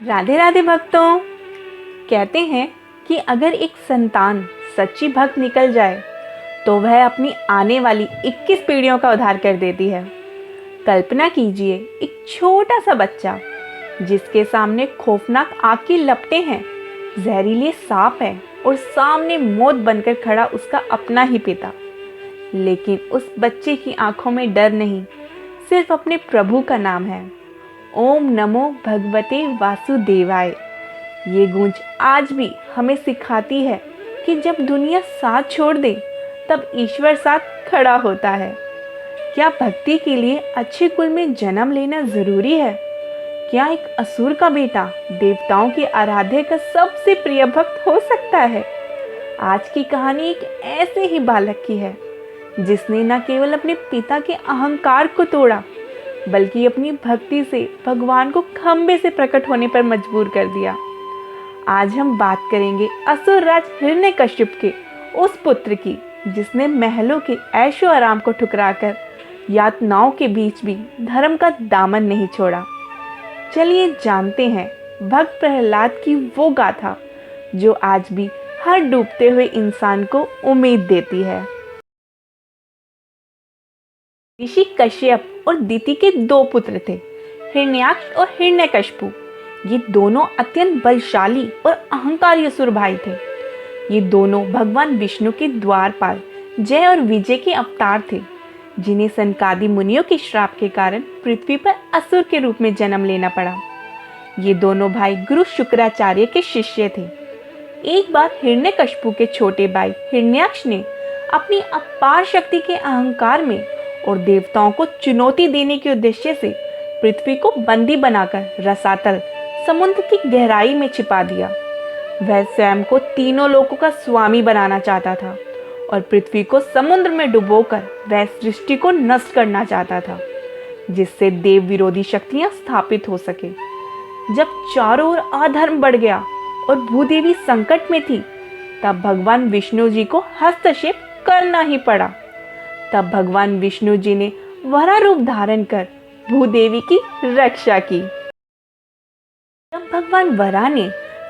राधे राधे भक्तों। कहते हैं कि अगर एक संतान सच्ची भक्त निकल जाए तो वह अपनी आने वाली 21 पीढ़ियों का उद्धार कर देती है। कल्पना कीजिए, एक छोटा सा बच्चा जिसके सामने खौफनाक आग की लपटें हैं, जहरीले सांप है और सामने मौत बनकर खड़ा उसका अपना ही पिता। लेकिन उस बच्चे की आंखों में डर नहीं, सिर्फ अपने प्रभु का नाम है। ओम नमो भगवते वासुदेवाय। ये गूंज आज भी हमें सिखाती है कि जब दुनिया साथ छोड़ दे तब ईश्वर साथ खड़ा होता है। क्या भक्ति के लिए अच्छे कुल में जन्म लेना जरूरी है? क्या एक असुर का बेटा देवताओं के आराध्य का सबसे प्रिय भक्त हो सकता है? आज की कहानी एक ऐसे ही बालक की है जिसने न केवल अपने पिता के अहंकार को तोड़ा बल्कि अपनी भक्ति से भगवान को खंबे से प्रकट होने पर मजबूर कर दिया। आज हम बात करेंगे असुर राज हिरण्यकश्यप के उस पुत्र की जिसने महलों के ऐशो आराम को ठुकराकर यातनाओं के बीच भी धर्म का दामन नहीं छोड़ा। चलिए जानते हैं भक्त प्रहलाद की वो गाथा जो आज भी हर डूबते हुए इंसान को उम्मीद देती है। ऋषि कश्यप और दिति के दो पुत्र थे, हिरण्याक्ष और हिरण्यकशिपु। ये दोनों अत्यंत बलशाली और अहंकारी असुर भाई थे। ये दोनों भगवान विष्णु के द्वारपाल जय और विजय के अवतार थे, जिन्हें सनकादि मुनियों के श्राप के कारण पृथ्वी पर असुर के रूप में जन्म लेना पड़ा। ये दोनों भाई गुरु शुक्राचार्य के शिष्य थे। एक बार हिरण्यकशिपु के छोटे भाई हिरण्याक्ष ने अपनी अपार शक्ति के अहंकार में और देवताओं को चुनौती देने के उद्देश्य से पृथ्वी को बंदी बनाकर रसातल समुद्र की गहराई में छिपा दिया। वह स्वयं को तीनों लोकों का स्वामी बनाना चाहता था और पृथ्वी को समुद्र में डुबोकर वह सृष्टि को नष्ट करना चाहता था, जिससे देव विरोधी शक्तियां स्थापित हो सके। जब चारों ओर अधर्म बढ़ गया और भूदेवी संकट में थी, तब भगवान विष्णु जी को हस्तक्षेप करना ही पड़ा। तब भगवान विष्णु जी ने वराह रूप धारण कर भूदेवी की रक्षा की। जब भगवान वराह ने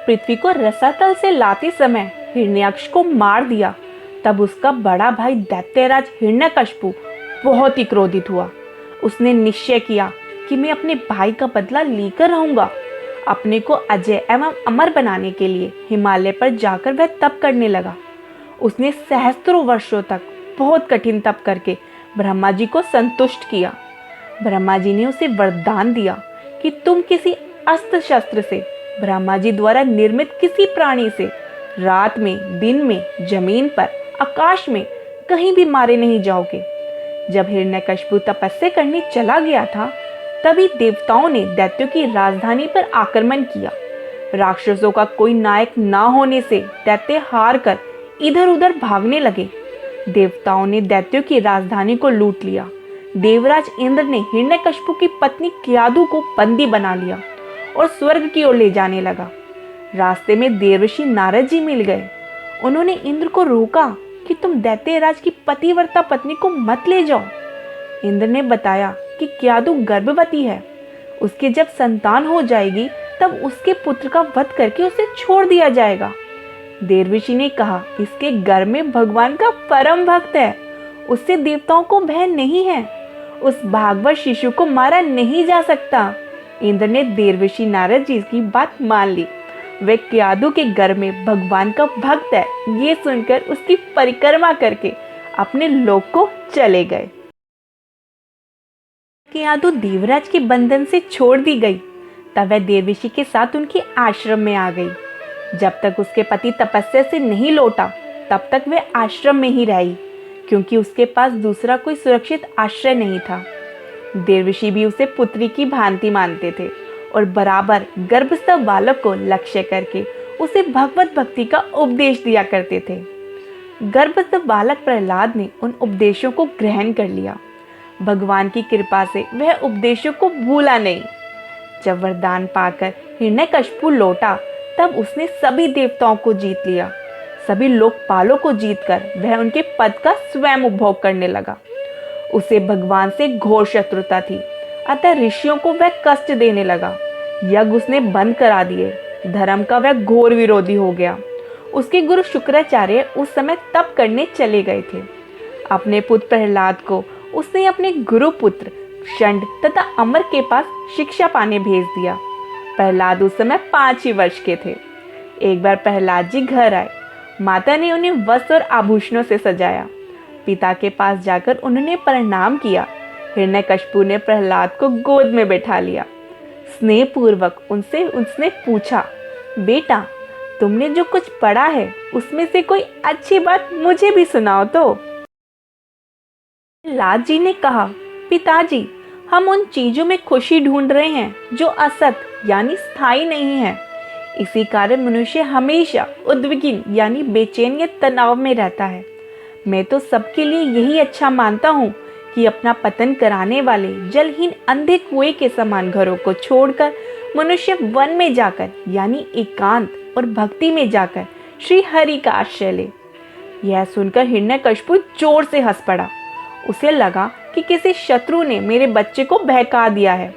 पृथ्वी को रसातल से लाते समय हिरण्याक्ष को मार दिया, तब उसका बड़ा भाई दैत्यराज हिरण्यकशिपु बहुत ही क्रोधित हुआ। उसने निश्चय किया कि मैं अपने भाई का बदला लेकर रहूंगा। अपने को अजय एवं अमर बनाने के लिए हिमालय पर जाकर वह तप करने लगा। उसने सहस्त्रों वर्षों तक बहुत कठिन तप करके ब्रह्मा जी को संतुष्ट किया। ब्रह्मा जी ने उसे वरदान दिया कि तुम किसी अस्त्र शस्त्र से ब्रह्मा जी द्वारा निर्मित किसी प्राणी से रात में, दिन में, जमीन पर, आकाश में कहीं भी मारे नहीं जाओगे। जब हिरण्यकशिपु तपस्या करने चला गया था, तभी देवताओं ने दैत्यों की राजधानी पर आक्रमण किया। राक्षसों का कोई नायक ना होने से दैत्य हार कर इधर उधर भागने लगे। देवताओं ने दैत्यों की राजधानी को लूट लिया। देवराज इंद्र ने हिरण्यकशिपु की पत्नी कियादु को बंदी बना लिया और स्वर्ग की ओर ले जाने लगा। रास्ते में देवर्षि नारद जी मिल गए। उन्होंने इंद्र को रोका कि तुम दैत्यराज की पतिव्रता पत्नी को मत ले जाओ। इंद्र ने बताया कि कियादु गर्भवती है, उसके जब संतान हो जाएगी तब उसके पुत्र का वध करके उसे छोड़ दिया जाएगा। देवर्षि ने कहा, इसके गर्भ में भगवान का परम भक्त है, उससे देवताओं को भय नहीं है, उस भागवत शिशु को मारा नहीं जा सकता। इंद्र ने देवर्षि नारद जी की बात मान ली। वे कियादु के गर्भ में भगवान का भक्त है ये सुनकर उसकी परिक्रमा करके अपने लोक को चले गए। कियादु देवराज के बंधन से छोड़ दी गई, तब वह देवर्षि के साथ उनके आश्रम में आ गई। जब तक उसके पति तपस्या से नहीं लौटा तब तक वह आश्रम में ही रही, क्योंकि उसके पास दूसरा कोई सुरक्षित आश्रय नहीं था। देवर्षि भी उसे पुत्री की भांति मानते थे और बराबर गर्भस्थ बालक को लक्ष्य करके उसे भगवत भक्ति का उपदेश दिया करते थे। गर्भस्थ बालक प्रहलाद ने उन उपदेशों को ग्रहण कर लिया। भगवान की कृपा से वह उपदेशों को भूला नहीं। जब वरदान पाकर हिरण्यकशिपु लौटा, तब उसने सभी देवताओं को जीत लिया। सभी लोकपालों को जीतकर वह उनके पद का स्वयं उपभोग करने लगा। उसे भगवान से घोर शत्रुता थी, अतः ऋषियों को वह कष्ट देने लगा। यज्ञ उसने बंद करा दिए। धर्म का वह घोर विरोधी हो गया। उसके गुरु शुक्राचार्य उस समय तप करने चले गए थे। अपने पुत्र प्रहलाद को उसने अपने गुरु पुत्र शंड तथा अमर के पास शिक्षा पाने भेज दिया। प्रहलाद उस समय 5 ही वर्ष के थे। एक बार प्रहलाद जी घर आए। माता ने उन्हें वस्त्र और आभूषणों से सजाया। पिता के पास जाकर उन्होंने प्रणाम किया। हिरण्यकशिपु ने प्रहलाद को गोद में बैठा लिया। स्नेहपूर्वक उनसे उसने पूछा, बेटा, तुमने जो कुछ पढ़ा है उसमें से कोई अच्छी बात मुझे भी सुनाओ तो। प्रहलाद जी ने कहा, पिताजी, हम उन चीजों में खुशी ढूंढ रहे हैं जो असत यानी स्थायी नहीं है। इसी कारण मनुष्य हमेशा उद्विग्न यानी बेचैन या तनाव में रहता है। मैं तो सबके लिए यही अच्छा मानता हूँ कि अपना पतन कराने वाले जलहीन अंधे कुएं के समान घरों को छोड़कर मनुष्य वन में जाकर यानी एकांत और भक्ति में जाकर श्री हरि का आश्रय ले। यह सुनकर हिरण्यकशिपु जोर से हंस पड़ा। उसे लगा कि किसी शत्रु ने मेरे बच्चे को बहका दिया है।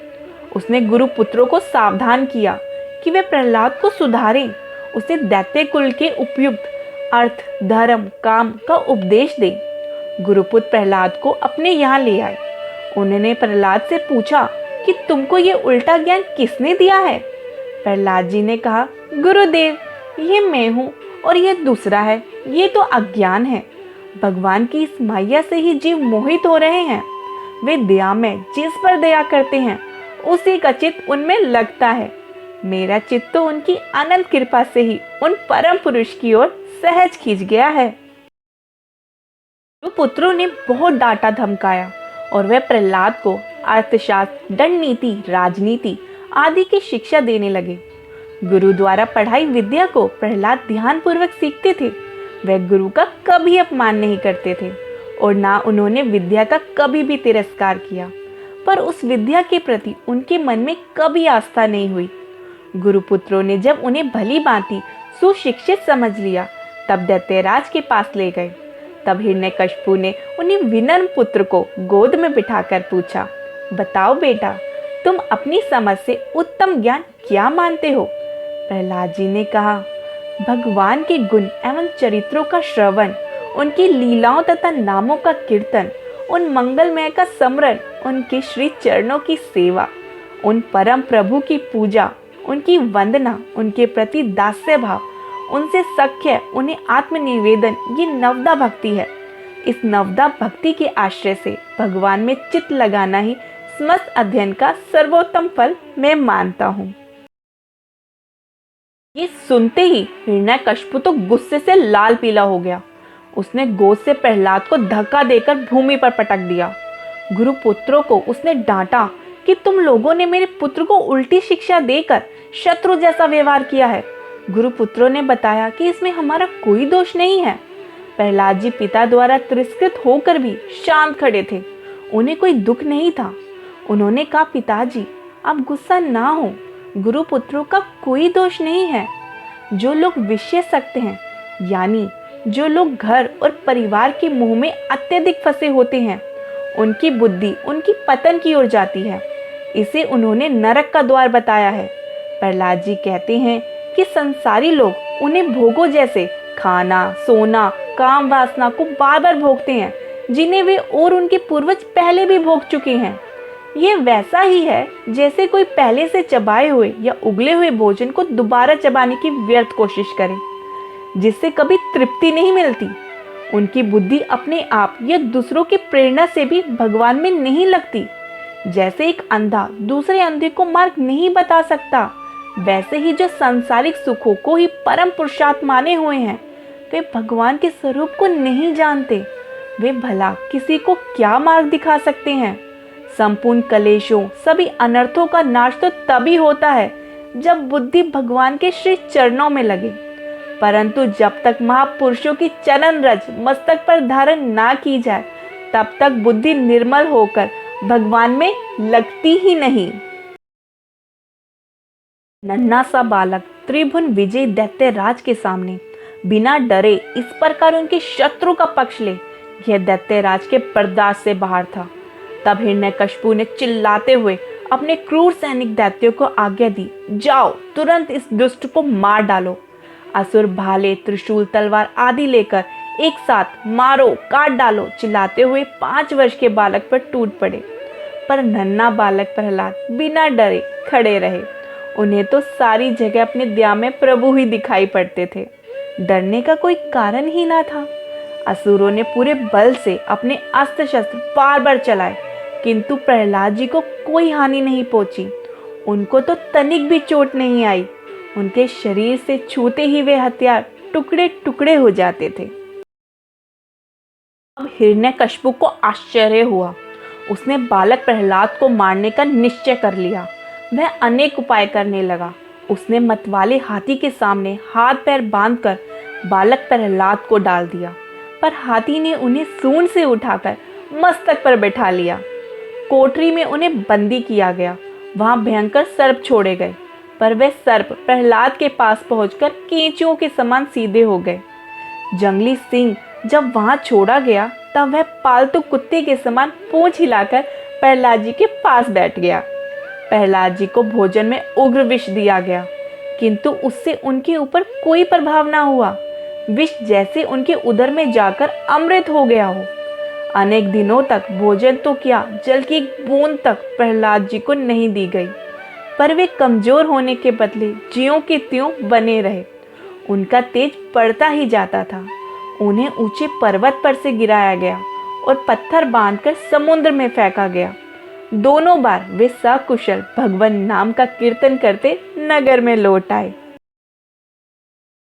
उसने गुरु पुत्रों को सावधान किया कि वे प्रहलाद को सुधारें। उसे दैत्य कुल के उपयुक्त अर्थ, धर्म, काम का उपदेश दे। गुरुपुत्र प्रहलाद को अपने यहाँ ले आए। उन्होंने प्रहलाद से पूछा कि तुमको ये उल्टा ज्ञान किसने दिया है। प्रहलाद जी ने कहा, गुरुदेव, ये मैं हूँ और ये दूसरा है। ये तो अज्ञान है। भगवान की इस माया से ही जीव मोहित हो रहे हैं। वे दया में जिस पर दया करते हैं उसी का चित्त उनमें लगता है। मेरा चित्त तो उनकी अनंत कृपा से ही उन परम पुरुष की ओर सहज खींच गया है। पुत्रों ने बहुत डांटा धमकाया और वे प्रहलाद को अर्थशास्त्र, दंड नीति, राजनीति आदि की शिक्षा देने लगे। गुरु द्वारा पढ़ाई विद्या को प्रहलाद ध्यान पूर्वक सीखते थे। वह गुरु का कभी अपमान नहीं करते थे और ना उन्होंने विद्या का कभी भी तिरस्कार किया, पर उस विद्या के प्रति उनके मन में कभी आस्था नहीं हुई। गुरुपुत्रों ने जब उन्हें भली भांति सुशिक्षित समझ लिया तब दैत्यराज के पास ले गए। तब हिरण्यकशिपु ने उन्हें विनम्र पुत्र को गोद में बिठाकर पूछा, बताओ बेटा, तुम अपनी समझ से उत्तम ज्ञान क्या मानते हो। प्रहलाद जी ने कहा, भगवान के गुण एवं चरित्रों का श्रवण, उनकी लीलाओं तथा नामों का कीर्तन, उन मंगलमय का स्मरण, उनके श्री चरणों की सेवा, उन परम प्रभु की पूजा, उनकी वंदना, उनके प्रति दास्य भाव, उनसे सख्य, उन्हें आत्मनिवेदन, ये नवदा भक्ति है। इस नवदा भक्ति के आश्रय से भगवान में चित्त लगाना ही समस्त अध्ययन का सर्वोत्तम फल मैं मानता हूँ। ये सुनते ही हिरण्यकशिपु तो गुस्से से लाल पीला हो गया। उसने गोद से प्रहलाद को धक्का देकर भूमि पर पटक दिया। गुरु पुत्रों को उसने डांटा कि तुम लोगों ने मेरे पुत्र को उल्टी शिक्षा देकर शत्रु जैसा व्यवहार किया है। गुरु पुत्रों ने बताया कि इसमें हमारा कोई दोष नहीं है। प्रहलाद जी पिता द्वारा तिरस्कृत होकर भी शांत खड़े थे। उन्हें कोई दुख नहीं था। उन्होंने कहा, पिताजी, आप गुस्सा ना हो। गुरु पुत्रों का कोई दोष नहीं है। जो लोग विषयासक्त हैं, यानी जो लोग घर और परिवार के मोह में अत्यधिक फंसे होते हैं, उनकी बुद्धि उनकी पतन की ओर जाती है। इसे उन्होंने नरक का द्वार बताया है। प्रहलाद जी कहते हैं कि संसारी लोग उन्हें भोगों जैसे खाना, सोना, काम वासना को बार बार भोगते हैं, जिन्हें वे और उनके पूर्वज पहले भी भोग चुके हैं। ये वैसा ही है जैसे कोई पहले से चबाए हुए या उगले हुए भोजन को दोबारा चबाने की व्यर्थ कोशिश करे, जिससे कभी तृप्ति नहीं मिलती। उनकी बुद्धि अपने आप या दूसरों की प्रेरणा से भी भगवान में नहीं लगती। जैसे एक अंधा दूसरे अंधे को मार्ग नहीं बता सकता, वैसे ही जो सांसारिक सुखों को ही परम पुरुषार्थ माने हुए हैं, वे भगवान के स्वरूप को नहीं जानते। वे भला किसी को क्या मार्ग दिखा सकते हैं। संपूर्ण कलेशों, सभी अनर्थों का नाश तो तभी होता है जब बुद्धि भगवान के श्री चरणों में लगे। परंतु जब तक महापुरुषों की चरण रज मस्तक पर धारण ना की जाए, तब तक बुद्धि निर्मल होकर भगवान में लगती ही नहीं। नन्हा सा बालक त्रिभुवन विजय दैत्यराज के सामने बिना डरे इस प्रकार उनके शत्रु का पक्ष ले, यह दैत्यराज के बर्दाश्त से बाहर था। तब हिरण्यकशिपु ने चिल्लाते हुए अपने क्रूर सैनिक दैत्यों को आज्ञा दी, जाओ तुरंत इस दुष्ट को मार डालो। असुर भाले, त्रिशूल, तलवार आदि लेकर एक साथ मारो, काट डालो चिल्लाते हुए 5 वर्ष के बालक पर टूट पड़े। पर नन्हा बालक प्रहलाद बिना डरे खड़े रहे। उन्हें तो सारी जगह अपने दया में प्रभु ही दिखाई पड़ते थे। डरने का कोई कारण ही ना था। असुरों ने पूरे बल से अपने अस्त्र शस्त्र बार बार चलाए, किंतु प्रहलाद जी को कोई हानि नहीं पहुंची। उनको तो तनिक भी चोट नहीं आई। उनके शरीर से छूते ही वे हथियार टुकड़े टुकड़े हो जाते थे। अब हिरण्यकश्यप को आश्चर्य हुआ। उसने बालक प्रहलाद को मारने का निश्चय कर लिया। वह अनेक उपाय करने लगा। उसने मतवाले हाथी के सामने हाथ पैर बांधकर बालक प्रहलाद को डाल दिया, पर हाथी ने उन्हें सूंड से उठाकर मस्तक पर बैठा लिया। कोठरी में उन्हें बंदी किया गया। वहां भयंकर सर्प छोड़े गए, पर वे सर्प प्रहलाद के पास पहुंचकर केंचुओं के समान सीधे हो गए। जंगली सिंह जब वहां छोड़ा गया, तब वह पालतू कुत्ते के समान पूंछ हिलाकर प्रहलाद जी के पास बैठ गया। प्रहलाद जी को भोजन में उग्र विष दिया गया, किंतु उससे उनके ऊपर कोई प्रभाव ना हुआ। विष जैसे उनके उदर में जाकर अमृत हो गया हो। अनेक दिनों तक भोजन तो क्या, जल की एक बूंद तक प्रहलाद जी को नहीं दी गई, पर वे कमजोर होने के बदले ज्यों के त्यों बने रहे। उनका तेज बढ़ता ही जाता था। उन्हें ऊंचे पर्वत पर से गिराया गया और पत्थर बांधकर समुद्र में फेंका गया। दोनों बार वे सकुशल भगवान नाम का कीर्तन करते नगर में लौट आए।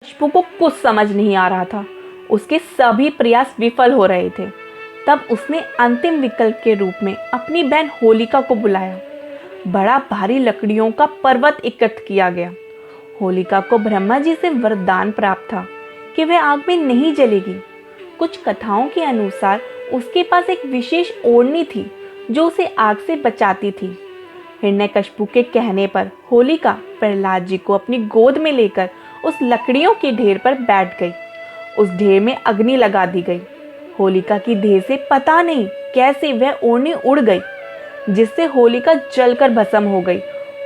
कश्यप को कुछ समझ नहीं आ रहा था। उसके सभी प्रयास विफल हो रहे थे। तब उसने अंतिम विकल्प के रूप में अपनी बहन होलिका को बुलाया। बड़ा भारी लकड़ियों का पर्वत एकत्र किया गया। होलिका को ब्रह्मा जी से वरदान प्राप्त था कि वह आग में नहीं जलेगी। कुछ कथाओं के अनुसार उसके पास एक विशेष ओढ़नी थी जो उसे आग से बचाती थी। हिरण्यकश्यप के कहने पर होलिका प्रहलाद जी को अपनी गोद में लेकर उस लकड़ियों के ढेर पर बैठ गई। उस ढेर में अग्नि लगा दी गई। होलिका की देह से पता नहीं कैसे वह ओढ़नी उड़ गई, जिससे होलिका जलकर भस्म हो गई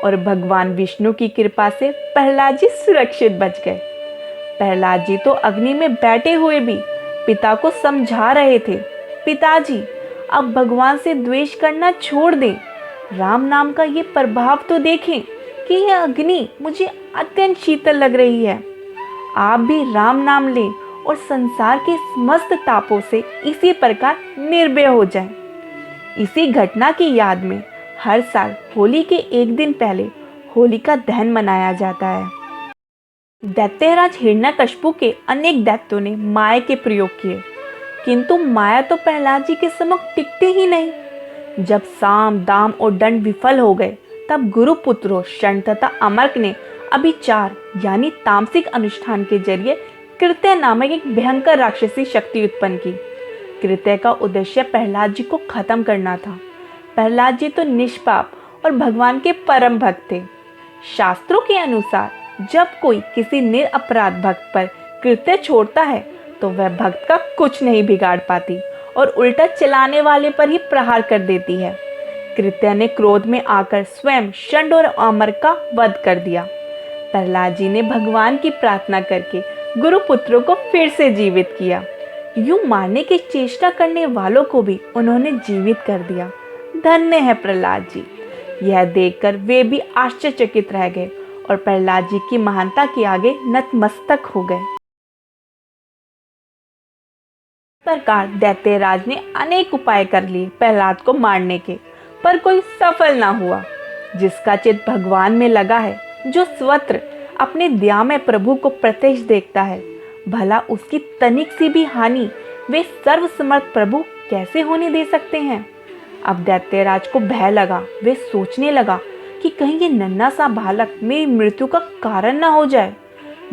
और भगवान विष्णु की कृपा से प्रहलाद जी सुरक्षित बच गए। प्रहलाद जी तो अग्नि में बैठे हुए भी पिता को समझा रहे थे, पिताजी अब भगवान से द्वेष करना छोड़ दें। राम नाम का ये प्रभाव तो देखें कि यह अग्नि मुझे अत्यंत शीतल लग रही है। आप भी राम नाम लें और संसार के समस्त तापों से इसी प्रकार निर्भय हो जाएं। इसी घटना की याद में हर साल होली के एक दिन पहले होलिका दहन मनाया जाता है। दैत्यराज हिरण्यकश्यप के अनेक दैत्यों ने माया के प्रयोग किए, किंतु माया तो प्रहलाद जी के समक्ष टिकते ही नहीं। जब साम, दाम और दंड विफल हो गए, तब गुरुपुत्रों षण तथा अमर्क ने अभिचार यानी तामसिक अनुष्ठान के जरिए कृत्य नामक एक भयंकर राक्षसी शक्ति उत्पन्न की। कृत्य का उद्देश्य प्रहलाद जी को खत्म करना था। प्रहलाद जी तो निष्पाप और भगवान के परम भक्त थे। शास्त्रों के अनुसार जब कोई किसी निरपराध भक्त पर कृत्य छोड़ता है तो वह भक्त का कुछ नहीं बिगाड़ पाती और उल्टा चलाने वाले पर ही प्रहार कर देती है। कृत्य ने क्रोध में आकर स्वयं षंड और अमर्क का वध कर दिया। प्रहलाद जी ने भगवान की प्रार्थना करके गुरुपुत्रों को फिर से जीवित किया। यूं मारने की चेष्टा करने वालों को भी उन्होंने जीवित कर दिया। धन्य है प्रहलाद जी। यह देखकर वे भी आश्चर्यचकित रह गए और प्रहलाद जी की महानता के आगे नतमस्तक हो गए। इस प्रकार दैत्यराज ने अनेक उपाय कर लिए प्रहलाद को मारने के, पर कोई सफल ना हुआ। जिसका चित्त भगवान में लगा है, जो स्वत्र अपने दया में प्रभु को प्रत्यक्ष देखता है, भला उसकी तनिक सी भी हानि वे सर्वसमर्थ प्रभु कैसे होने दे सकते हैं। अब दैत्यराज को भय लगा। वे सोचने लगा कि कहीं ये नन्हा सा बालक मेरी मृत्यु का कारण ना हो जाए।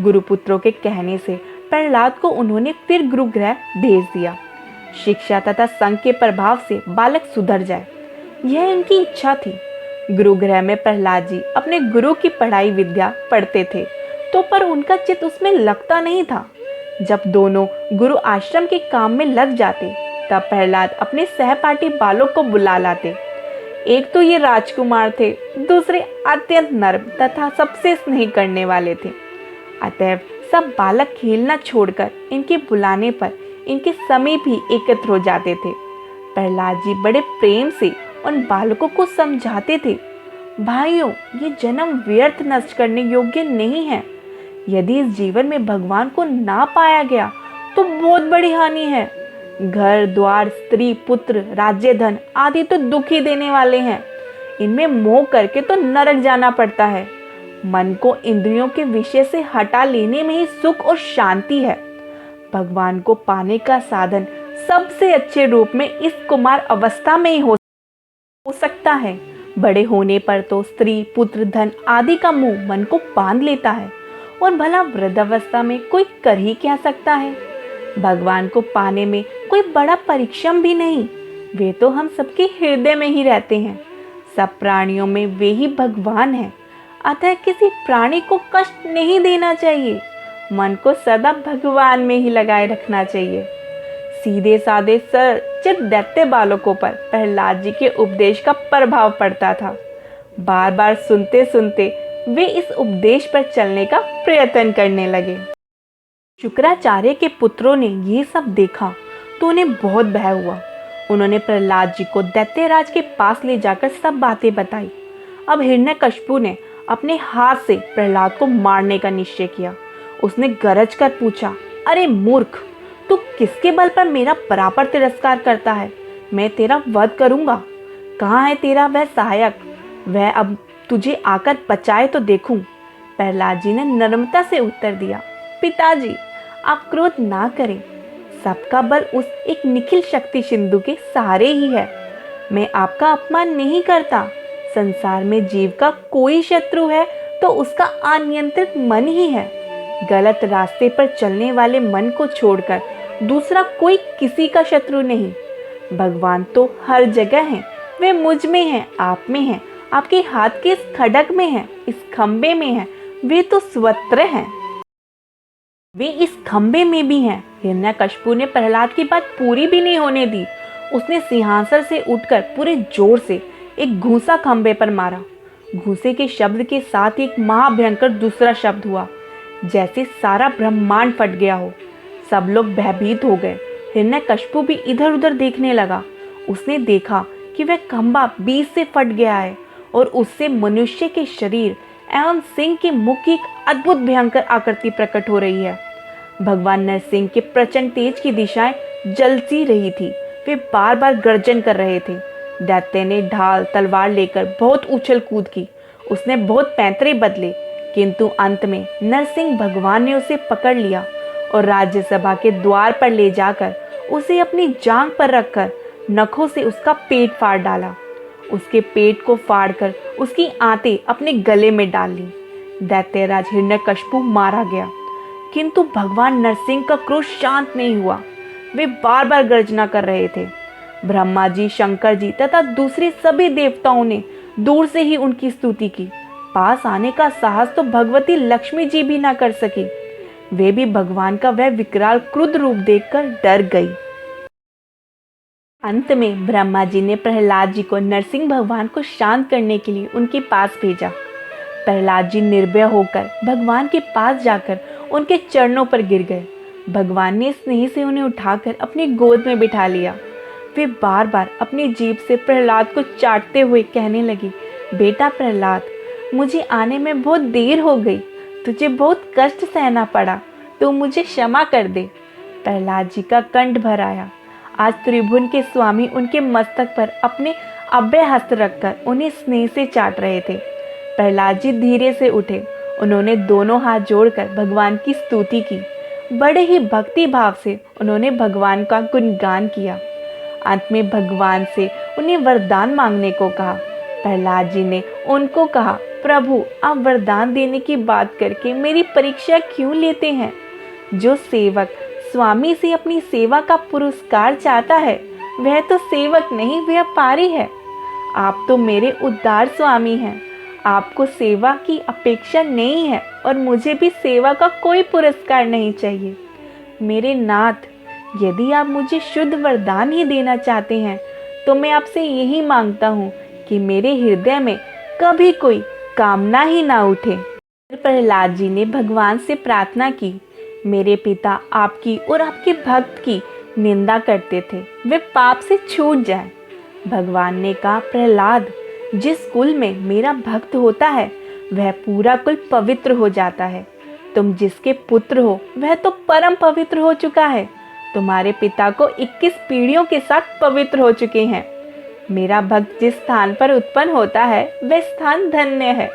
गुरुपुत्रों के कहने से प्रहलाद को उन्होंने फिर गुरुगृह भेज दिया। शिक्षा तथा संग के प्रभाव से बालक सुधर जाए, यह उनकी इच्छा थी। गुरुगृह में प्रहलाद जी अपने गुरु की पढ़ाई विद्या पढ़ते थे, तो पर उनका चित्त उसमें लगता नहीं था। जब दोनों गुरु आश्रम के काम में लग जाते, तब प्रहलाद अपने सहपाठी बालों को बुला लाते। एक तो ये राजकुमार थे, दूसरे अत्यंत नर्म तथा सबसे स्नेह करने वाले थे। अतएव सब बालक खेलना छोड़कर इनके बुलाने पर इनके समीप ही एकत्र हो जाते थे। प्रहलाद जी बड़े प्रेम से उन बालकों को समझाते थे, भाइयों, ये जन्म व्यर्थ नष्ट करने योग्य नहीं है। यदि इस जीवन में भगवान को ना पाया गया तो बहुत बड़ी हानि है। घर द्वार, स्त्री, पुत्र, राज्य, धन आदि तो दुख ही देने वाले हैं। इनमें मोह करके तो नरक जाना पड़ता है। मन को इंद्रियों के विषय से हटा लेने में ही सुख और शांति है। भगवान को पाने का साधन सबसे अच्छे रूप में इस कुमार अवस्था में ही हो सकता है। बड़े होने पर तो स्त्री, पुत्र, धन आदि का मोह मन को बांध लेता है, और भला वृद्धावस्था में कोई कर ही क्या सकता है। भगवान को पाने में कोई बड़ा परिश्रम भी नहीं, वे तो हम सबके हृदय में ही रहते हैं। सब प्राणियों में वे ही भगवान हैं। अतः किसी प्राणी को कष्ट नहीं देना चाहिए। मन को सदा भगवान में ही लगाए रखना चाहिए। सीधे साधे चित दैत्य बालकों पर प्रहलाद जी के उपदेश का प्रभाव पड़ता था। बार बार सुनते सुनते वे इस उपदेश पर चलने का प्रयत्न करने लगे। शुक्राचार्य के पुत्रों ने ये सब देखा तो उन्हें बहुत भय हुआ। उन्होंने प्रहलाद जी को दैत्यराज के पास ले जाकर सब बातें बताई। अब हिरण्यकशिपु ने अपने हाथ से प्रहलाद को मारने का निश्चय किया। उसने गरज कर पूछा, अरे मूर्ख, तू किसके बल पर मेरा बराबर तिरस्कार करता है? मैं तेरा वध करूंगा। कहाँ है तेरा वह सहायक? वह अब तुझे आकर बचाए तो देखूं। प्रहलाद जी ने नम्रता से उत्तर दिया, पिताजी, आप क्रोध ना करें। सबका बल उस एक निखिल शक्ति सिंधु के सहारे ही है। मैं आपका अपमान नहीं करता। संसार में जीव का कोई शत्रु है तो उसका अनियंत्रित मन ही है। गलत रास्ते पर चलने वाले मन को छोड़कर दूसरा कोई किसी का शत्रु नहीं। भगवान तो हर जगह हैं। वे मुझ में हैं, आप में हैं, आपके हाथ के इस खड्ग में हैं, इस खंबे में हैं। वे तो स्वत्र हैं। वे इस खंबे में भी हैं। हिरण्यकशिपु ने प्रहलाद की बात पूरी भी नहीं होने दी। उसने सिंहासन से उठकर पूरे जोर से एक घूंसा खंबे पर मारा। घूंसे के शब्द के साथ एक महाभयंकर दूसरा शब्द हुआ, जैसे सारा ब्रह्मांड फट गया हो। सब लोग भयभीत हो गए। हिरण्यकशिपु भी इधर उधर देखने लगा। उसने देखा कि वह खंबा बीच से फट गया है और उससे मनुष्य के शरीर एवं सिंह के मुख की एक अद्भुत भयंकर आकृति प्रकट हो रही है। भगवान नरसिंह के प्रचंड तेज की दिशाएं जल सी रही थी। वे बार बार गर्जन कर रहे थे। दैत्य ने ढाल तलवार लेकर बहुत उछल कूद की। उसने बहुत पैंतरे बदले, किंतु अंत में नरसिंह भगवान ने उसे पकड़ लिया और राज्यसभा के द्वार पर ले जाकर उसे अपनी जांघ पर रखकर नखों से उसका पेट फाड़ डाला। उसके पेट को फाड़कर उसकी आंतें अपने गले में डाल ली। दैत्यराज हिरण्यकशिपु मारा गया, किंतु भगवान नरसिंह का क्रोध शांत नहीं हुआ। वे बार बार गर्जना कर रहे थे। ब्रह्मा जी, शंकर जी तथा दूसरे सभी देवताओं ने दूर से ही उनकी स्तुति की। पास आने का साहस तो भगवती लक्ष्मी जी भी ना कर सकी। वे भी भगवान का वह विकराल क्रुद्ध रूप देखकर डर गई। अंत में ब्रह्मा जी ने प्रहलाद जी को नरसिंह भगवान को शांत करने के लिए उनके पास भेजा। प्रहलाद जी निर्भय होकर भगवान के पास जाकर उनके चरणों पर गिर गए। भगवान ने स्नेह से उन्हें उठाकर अपनी गोद में बिठा लिया। वे बार बार अपनी जीभ से प्रहलाद को चाटते हुए कहने लगी, बेटा प्रहलाद, मुझे आने में बहुत देर हो गई। तुझे बहुत कष्ट सहना पड़ा, तो मुझे क्षमा कर दे। प्रहलाद जी का कंठ भर आया। आज त्रिभुवन के स्वामी उनके मस्तक पर अपने अभय हस्त रखकर उन्हें स्नेह से चाट रहे थे। प्रहलाद जी धीरे से उठे। उन्होंने दोनों हाथ जोड़कर भगवान की स्तुति की। बड़े ही भक्ति भाव से उन्होंने भगवान का गुणगान किया। अंत में भगवान से उन्हें वरदान मांगने को कहा। प्रहलाद जी ने उनको कहा, प्रभु, आप वरदान देने की बात करके मेरी परीक्षा क्यों लेते हैं? जो सेवक स्वामी से अपनी सेवा का पुरस्कार चाहता है वह तो सेवक नहीं, व्यापारी है। आप तो मेरे उदार स्वामी हैं। आपको सेवा की अपेक्षा नहीं है और मुझे भी सेवा का कोई पुरस्कार नहीं चाहिए। मेरे नाथ, यदि आप मुझे शुद्ध वरदान ही देना चाहते हैं तो मैं आपसे यही मांगता हूँ कि मेरे हृदय में कभी कोई कामना ही ना उठे। प्रहलाद जी ने भगवान से प्रार्थना की, मेरे पिता आपकी और आपके भक्त की निंदा करते थे, वे पाप से छूट जाए। भगवान ने कहा, प्रहलाद, जिस कुल में मेरा भक्त होता है वह पूरा कुल पवित्र हो जाता है। तुम जिसके पुत्र हो वह तो परम पवित्र हो चुका है। तुम्हारे पिता को 21 पीढ़ियों के साथ पवित्र हो चुके हैं। मेरा भक्त जिस स्थान पर उत्पन्न होता है वह स्थान धन्य है।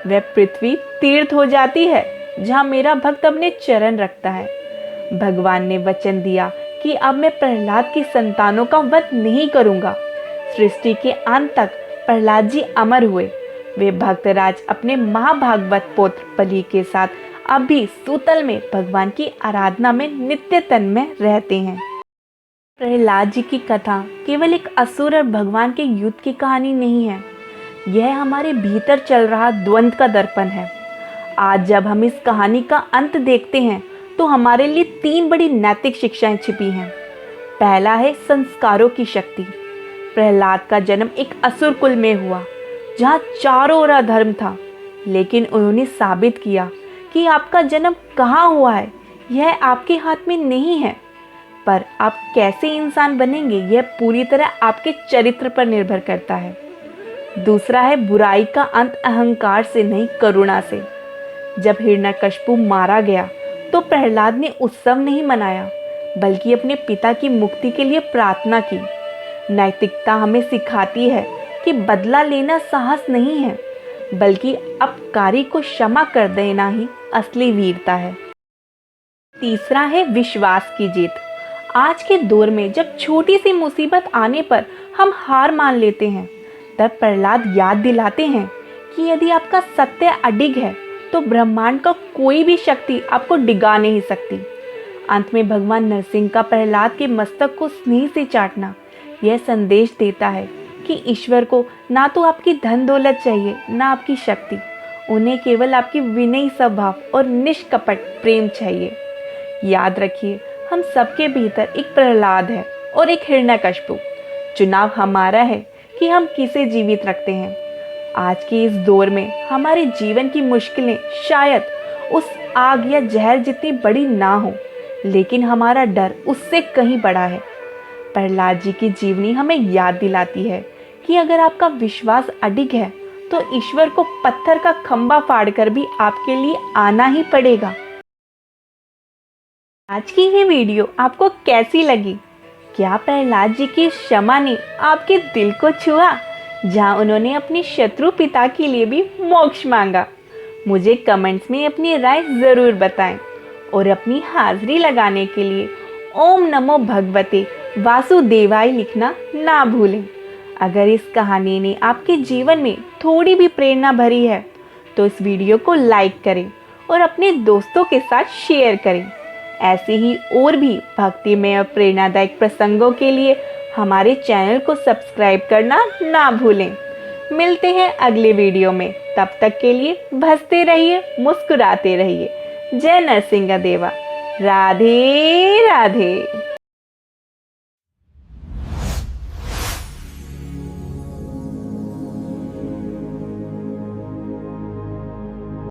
वह पृथ्वी तीर्थ हो जाती है जहाँ मेरा भक्त अपने चरण रखता है। भगवान ने वचन दिया कि अब मैं प्रहलाद की संतानों का वध नहीं करूंगा। सृष्टि के अंत तक प्रहलाद जी अमर हुए। वे भक्तराज अपने महाभागवत पुत्र बलि के साथ अब भी सूतल में भगवान की आराधना में नित्य तन्मय रहते हैं। प्रहलाद जी की कथा केवल एक असुर और भगवान के युद्ध की कहानी नहीं है, यह हमारे भीतर चल रहा द्वंद्व का दर्पण है। आज जब हम इस कहानी का अंत देखते हैं तो हमारे लिए 3 बड़ी नैतिक शिक्षाएं छिपी हैं। पहला है संस्कारों की शक्ति। प्रहलाद का जन्म एक असुर कुल में हुआ जहाँ चारों ओर अधर्म था, लेकिन उन्होंने साबित किया कि आपका जन्म कहाँ हुआ है यह आपके हाथ में नहीं है, पर आप कैसे इंसान बनेंगे यह पूरी तरह आपके चरित्र पर निर्भर करता है। दूसरा है बुराई का अंत अहंकार से नहीं, करुणा से। जब हिरण्यकशिपु मारा गया तो प्रहलाद ने उत्सव नहीं मनाया, बल्कि अपने पिता की मुक्ति के लिए प्रार्थना की। नैतिकता हमें सिखाती है कि बदला लेना साहस नहीं है, बल्कि अपकारी को क्षमा कर देना ही असली वीरता है। तीसरा है विश्वास की जीत। आज के दौर में जब छोटी सी मुसीबत आने पर हम हार मान लेते हैं, तब प्रहलाद याद दिलाते हैं कि यदि आपका सत्य अडिग है तो ब्रह्मांड का कोई भी शक्ति आपको डिगा नहीं सकती। अंत में भगवान नरसिंह का प्रहलाद के मस्तक को स्नेह से चाटना यह संदेश देता है कि ईश्वर को ना तो आपकी धन दौलत चाहिए ना आपकी शक्ति, उन्हें केवल आपकी विनयी स्वभाव और निष्कपट प्रेम चाहिए। याद रखिए, हम सबके भीतर एक प्रहलाद है और एक हिरण्यकशिपु। चुनाव हमारा है कि हम किसे जीवित रखते हैं। आज के इस दौर में हमारे जीवन की मुश्किलें शायद उस आग या जहर जितनी बड़ी ना हो, लेकिन हमारा डर उससे कहीं बड़ा है। प्रहलाद जी की जीवनी हमें याद दिलाती है कि अगर आपका विश्वास अडिग है तो ईश्वर को पत्थर का खंभा फाड़कर भी आपके लिए आना ही पड़ेगा। आज की ये वीडियो आपको कैसी लगी? क्या प्रहलाद जी की क्षमा ने आपके दिल को छुआ, जहां उन्होंने अपने शत्रु पिता के लिए भी मोक्ष मांगा? मुझे कमेंट्स में अपनी राय ज़रूर बताएं और अपनी हाजिरी लगाने के लिए ओम नमो भगवते वासुदेवाय लिखना ना भूलें। अगर इस कहानी ने आपके जीवन में थोड़ी भी प्रेरणा भरी है तो इस वीडियो को लाइक करें और अपने दोस्तों के साथ शेयर करें। ऐसे ही और भी भक्तिमय और प्रेरणादायक प्रसंगों के लिए हमारे चैनल को सब्सक्राइब करना ना भूलें। मिलते हैं अगले वीडियो में, तब तक के लिए हंसते रहिए, मुस्कुराते रहिए। जय नरसिंह देवा। राधे राधे।